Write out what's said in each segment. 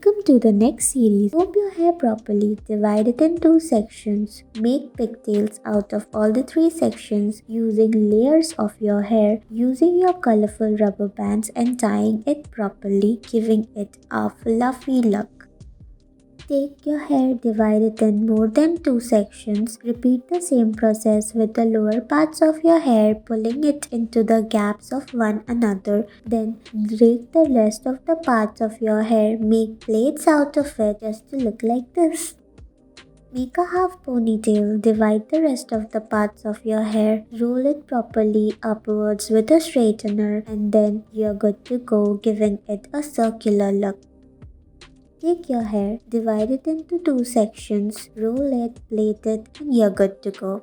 Welcome to the next series. Comb your hair properly, divide it in two sections. Make pigtails out of all the three sections using layers of your hair, using your colorful rubber bands and tying it properly, giving it a fluffy look. Take your hair, divide it in more than two sections. Repeat the same process with the lower parts of your hair, pulling it into the gaps of one another. Then rake the rest of the parts of your hair. Make plaits out of it just to look like this. Make a half ponytail, divide the rest of the parts of your hair, roll it properly upwards with a straightener, and then you're good to go, giving it a circular look. Take your hair, divide it into two sections, roll it, plait it, and you're good to go.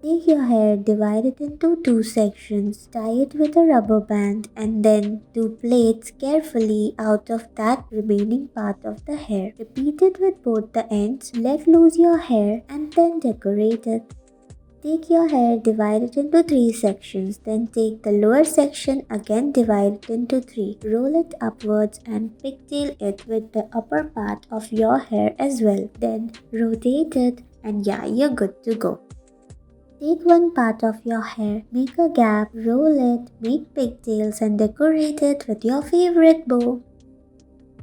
Take your hair, divide it into two sections, tie it with a rubber band, and then do plaits carefully out of that remaining part of the hair. Repeat it with both the ends, let loose your hair, and then decorate it. Take your hair, divide it into three sections, then take the lower section, again divide it into three, roll it upwards and pigtail it with the upper part of your hair as well. Then rotate it and yeah, you're good to go. Take one part of your hair, make a gap, roll it, make pigtails and decorate it with your favorite bow.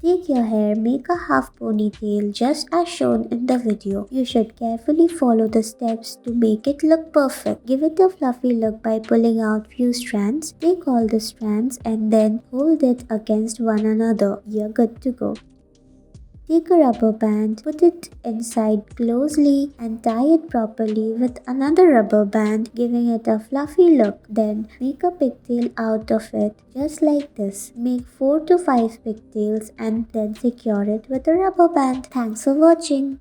Take your hair, make a half ponytail just as shown in the video. You should carefully follow the steps to make it look perfect. Give it a fluffy look by pulling out few strands. Take all the strands and then hold it against one another. You're good to go. Take a rubber band, put it inside closely and tie it properly with another rubber band, giving it a fluffy look. Then make a pigtail out of it just like this. Make 4 to 5 pigtails and then secure it with a rubber band. Thanks for watching.